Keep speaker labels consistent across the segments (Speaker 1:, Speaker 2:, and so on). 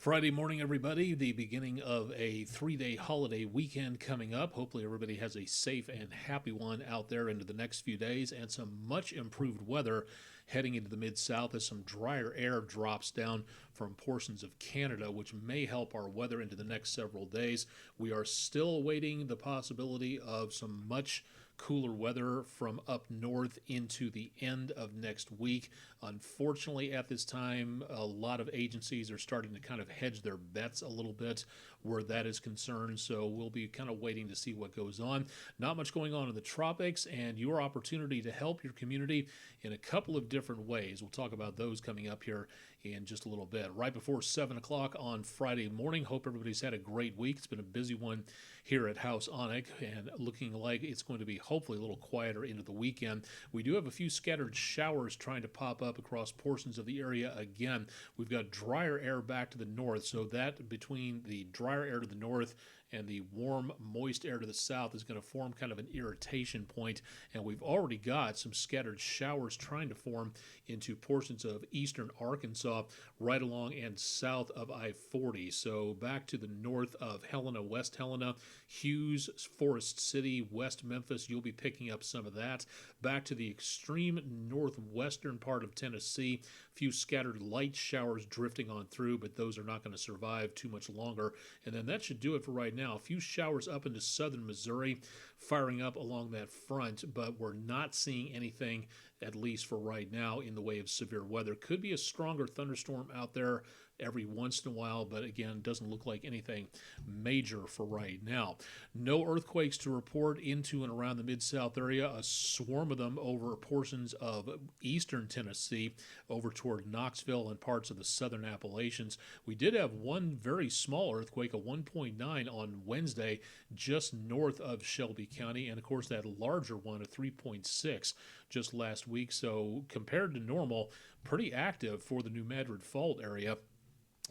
Speaker 1: Friday morning, everybody. The beginning of a 3-day holiday weekend coming up. Hopefully, everybody has a safe and happy one out there into the next few days, and some much improved weather heading into the Mid-South as some drier air drops down from portions of Canada, which may help our weather into the next several days. We are still awaiting the possibility of some much cooler weather from up north into the end of next week. Unfortunately, at this time, a lot of agencies are starting to kind of hedge their bets a little bit where that is concerned, so we'll be kind of waiting to see what goes on. Not much going on in the tropics, and your opportunity to help your community in a couple of different ways. We'll talk about those coming up here in just a little bit. Right before 7 o'clock on Friday morning. Hope everybody's had a great week. It's been a busy one here at House Onek, and looking like it's going to be hopefully a little quieter into the weekend. We do have a few scattered showers trying to pop up across portions of the area again. We've got drier air back to the north, so that between the drier air to the north and the warm, moist air to the south is going to form kind of an irritation point, and we've already got some scattered showers trying to form into portions of eastern Arkansas right along and south of I-40. So back to the north of Helena, West Helena, Hughes, Forest City, West Memphis, you'll be picking up some of that. Back to the extreme northwestern part of Tennessee, a few scattered light showers drifting on through, but those are not going to survive too much longer. And then that should do it for right now. A few showers up into southern Missouri, firing up along that front, but we're not seeing anything, at least for right now, in the way of severe weather. Could be a stronger thunderstorm out there every once in a while, but again, doesn't look like anything major for right now. No earthquakes to report into and around the Mid-South area. A swarm of them over portions of eastern Tennessee, over toward Knoxville and parts of the southern Appalachians. We did have one very small earthquake, a 1.9 on Wednesday, just north of Shelby County, and of course that larger one, a 3.6, just last week. So compared to normal, pretty active for the New Madrid Fault area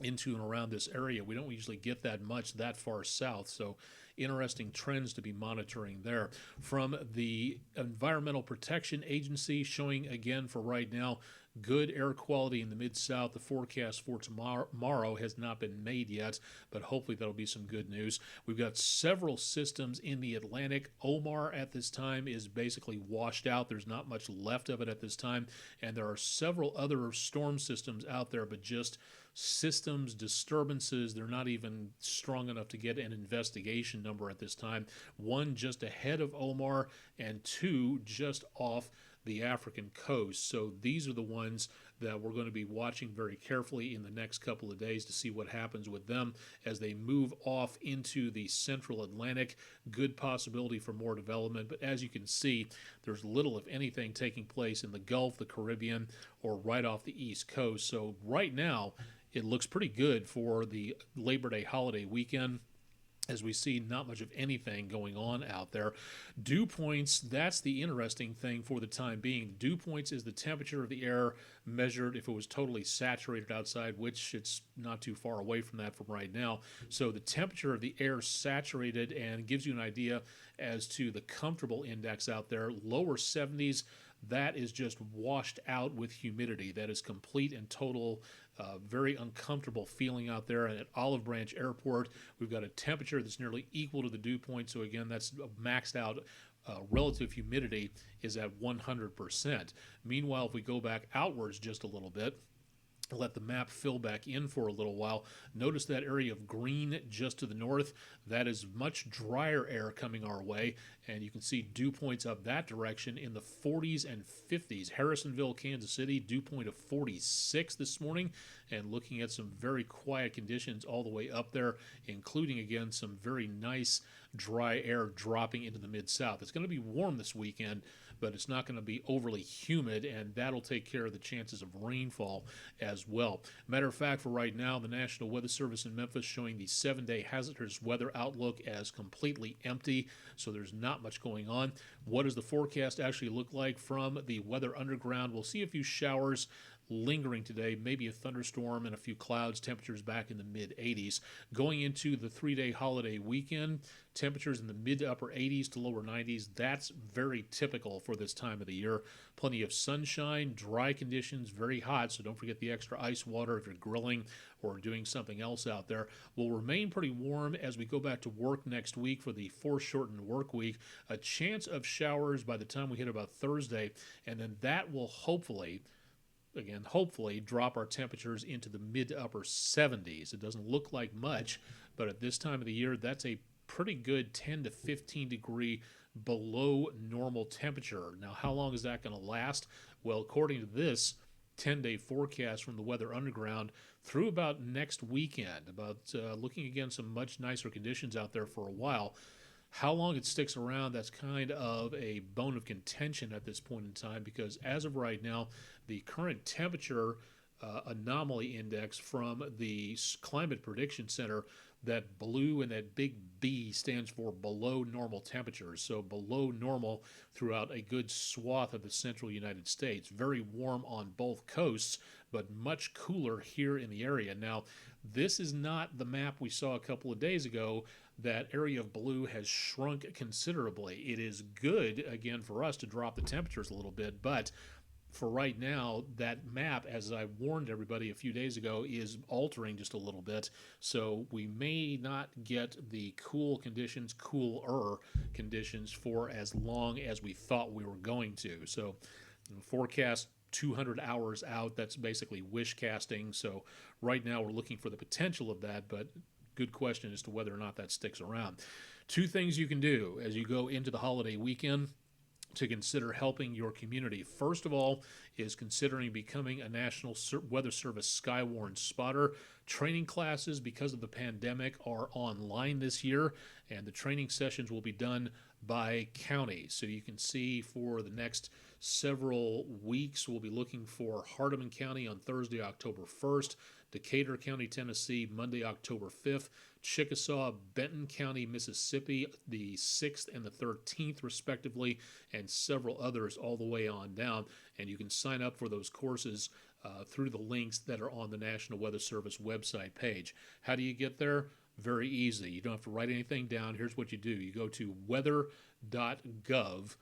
Speaker 1: into and around this area. We don't usually get that much that far south, so interesting trends to be monitoring there. From the Environmental Protection Agency, showing again for right now good air quality in the Mid-South. The forecast for tomorrow has not been made yet, but hopefully that'll be some good news. We've got several systems in the Atlantic. Omar at this time is basically washed out. There's not much left of it at this time, and there are several other storm systems out there, but just systems disturbances. They're not even strong enough to get an investigation number at this time. One just ahead of Omar, and two just off the African coast. So these are the ones that we're going to be watching very carefully in the next couple of days to see what happens with them as they move off into the central Atlantic. Good possibility for more development, but as you can see, there's little, if anything, taking place in the Gulf, the Caribbean, or right off the East Coast. So right now, it looks pretty good for the Labor Day holiday weekend, as we see not much of anything going on out there. Dew points, that's the interesting thing for the time being. Dew points is the temperature of the air measured if it was totally saturated outside, which it's not too far away from that from right now. So the temperature of the air saturated, and gives you an idea as to the comfortable index out there. Lower 70s, that is just washed out with humidity. That is complete and total, very uncomfortable feeling out there. And at Olive Branch Airport, we've got a temperature that's nearly equal to the dew point. So again, that's maxed out. Relative humidity is at 100%. Meanwhile, if we go back outwards just a little bit, let the map fill back in for a little while. Notice that area of green just to the north. That is much drier air coming our way, and you can see dew points up that direction in the 40s and 50s. Harrisonville, Kansas City, dew point of 46 this morning, and looking at some very quiet conditions all the way up there, including, again, some very nice dry air dropping into the Mid-South. It's going to be warm this weekend, but it's not going to be overly humid, and that'll take care of the chances of rainfall as well. Matter of fact, for right now, the National Weather Service in Memphis showing the 7-day hazardous weather outlook as completely empty, so there's not much going on. What does the forecast actually look like from the Weather Underground? We'll see a few showers lingering today, maybe a thunderstorm and a few clouds, temperatures back in the mid 80s. Going into the 3-day holiday weekend, temperatures in the mid to upper 80s to lower 90s. That's very typical for this time of the year. Plenty of sunshine, dry conditions, very hot, so don't forget the extra ice water if you're grilling or doing something else out there. Will remain pretty warm as we go back to work next week for the foreshortened work week. A chance of showers by the time we hit about Thursday, and then that will hopefully drop our temperatures into the mid to upper 70s. It doesn't look like much, but at this time of the year, that's a pretty good 10 to 15 degree below normal temperature. Now, how long is that going to last? Well, according to this 10-day forecast from the Weather Underground, through about next weekend, looking again some much nicer conditions out there for a while. How long it sticks around, that's kind of a bone of contention at this point in time, because as of right now, the current temperature anomaly index from the Climate Prediction Center, that blue and that big B stands for below normal temperatures. So below normal throughout a good swath of the central United States. Very warm on both coasts, but much cooler here in the area. Now, this is not the map we saw a couple of days ago. That area of blue has shrunk considerably. It is good, again, for us to drop the temperatures a little bit, but for right now, that map, as I warned everybody a few days ago, is altering just a little bit. So we may not get the cooler conditions for as long as we thought we were going to. So forecast 200 hours out, that's basically wish casting. So right now we're looking for the potential of that, but good question as to whether or not that sticks around. Two things you can do as you go into the holiday weekend to consider helping your community. First of all is considering becoming a National Weather Service Skywarn spotter. Training classes, because of the pandemic, are online this year, and the training sessions will be done by county. So you can see for the next several weeks, we'll be looking for Hardeman County on Thursday, October 1st, Decatur County, Tennessee, Monday, October 5th, Chickasaw, Benton County, Mississippi, the 6th and the 13th, respectively, and several others all the way on down. And you can sign up for those courses through the links that are on the National Weather Service website page. How do you get there? Very easy. You don't have to write anything down. Here's what you do. You go to weather.gov.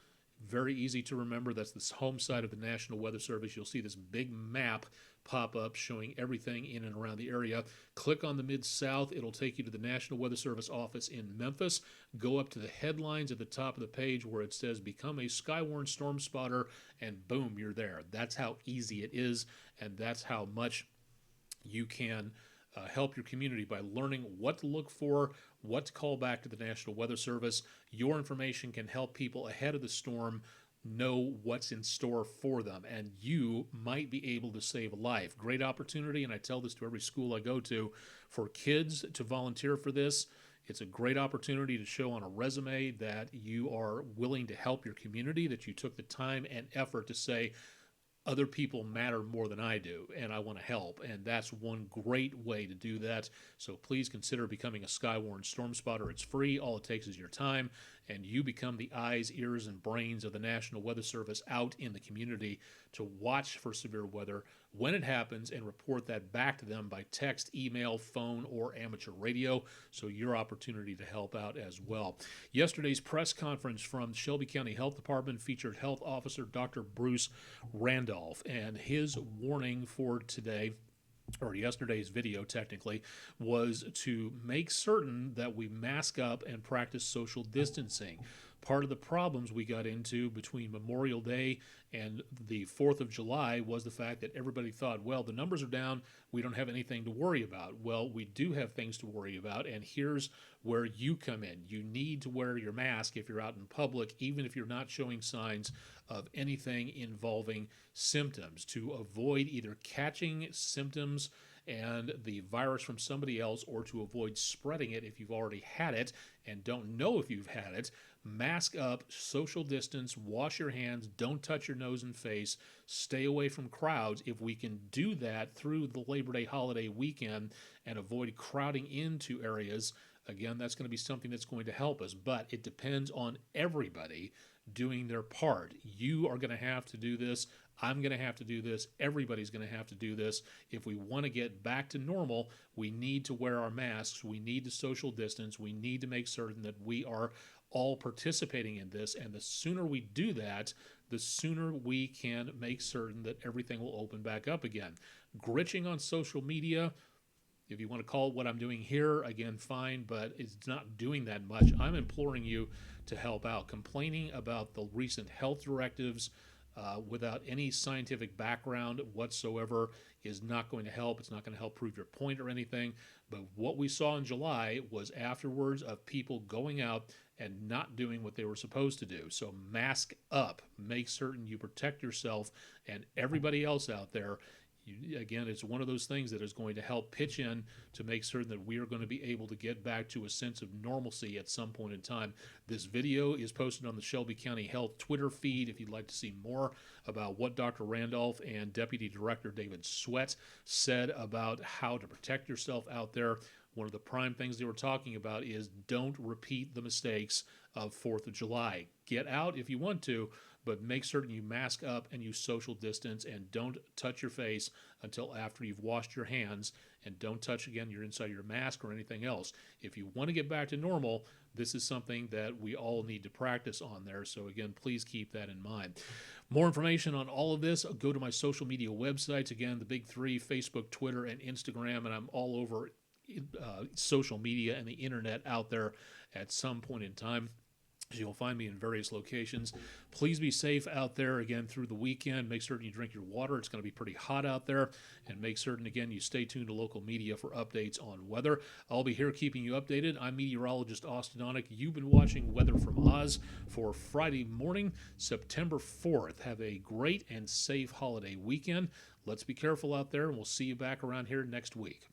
Speaker 1: Very easy to remember. That's the home site of the National Weather Service. You'll see this big map pop up showing everything in and around the area. Click on the Mid-South. It'll take you to the National Weather Service office in Memphis. Go up to the headlines at the top of the page where it says Become a Skywarn Storm Spotter, and boom, you're there. That's how easy it is, and that's how much you can help your community by learning what to look for, what to call back to the National Weather Service. Your information can help people ahead of the storm know what's in store for them, and you might be able to save a life. Great opportunity, and I tell this to every school I go to, for kids to volunteer for this. It's a great opportunity to show on a resume that you are willing to help your community, that you took the time and effort to say, other people matter more than I do, and I want to help, and that's one great way to do that. So please consider becoming a Skywarn Storm Spotter. It's free. All it takes is your time, and you become the eyes, ears, and brains of the National Weather Service out in the community to watch for severe weather when it happens and report that back to them by text, email, phone, or amateur radio. So your opportunity to help out as well. Yesterday's press conference from Shelby County Health Department featured Health Officer Dr. Bruce Randolph, and his warning for today, or yesterday's video technically, was to make certain that we mask up and practice social distancing. Part of the problems we got into between Memorial Day and the 4th of July was the fact that everybody thought, well, the numbers are down, we don't have anything to worry about. Well, we do have things to worry about, and here's where you come in. You need to wear your mask if you're out in public, even if you're not showing signs of anything involving symptoms, to avoid either catching symptoms and the virus from somebody else, or to avoid spreading it if you've already had it and don't know if you've had it. Mask up, social distance, wash your hands, don't touch your nose and face, stay away from crowds. If we can do that through the Labor Day holiday weekend and avoid crowding into areas, again, that's going to be something that's going to help us. But it depends on everybody doing their part. You are going to have to do this. I'm going to have to do this. Everybody's going to have to do this. If we want to get back to normal, we need to wear our masks. We need to social distance. We need to make certain that we are all participating in this. And the sooner we do that, the sooner we can make certain that everything will open back up again. Gritching on social media, if you want to call it what I'm doing here, again, fine, but it's not doing that much. I'm imploring you to help out. Complaining about the recent health directives without any scientific background whatsoever is not going to help. It's not going to help prove your point or anything. But what we saw in July was afterwards of people going out and not doing what they were supposed to do. So mask up. Make certain you protect yourself and everybody else out there. Again, it's one of those things that is going to help pitch in to make certain that we are going to be able to get back to a sense of normalcy at some point in time. This video is posted on the Shelby County Health Twitter feed if you'd like to see more about what Dr. Randolph and Deputy Director David Sweat said about how to protect yourself out there. One of the prime things they were talking about is don't repeat the mistakes of 4th of July. Get out if you want to, but make certain you mask up and you social distance and don't touch your face until after you've washed your hands, and don't touch again your inside of your mask or anything else. If you want to get back to normal, this is something that we all need to practice on there. So again, please keep that in mind. More information on all of this, go to my social media websites. Again, the big three, Facebook, Twitter, and Instagram, and I'm all over social media and the internet out there at some point in time. You'll find me in various locations. Please be safe out there again through the weekend. Make certain you drink your water. It's going to be pretty hot out there. And make certain, again, you stay tuned to local media for updates on weather. I'll be here keeping you updated. I'm meteorologist Austen Onek. You've been watching Weather from Oz for Friday morning, September 4th. Have a great and safe holiday weekend. Let's be careful out there, and we'll see you back around here next week.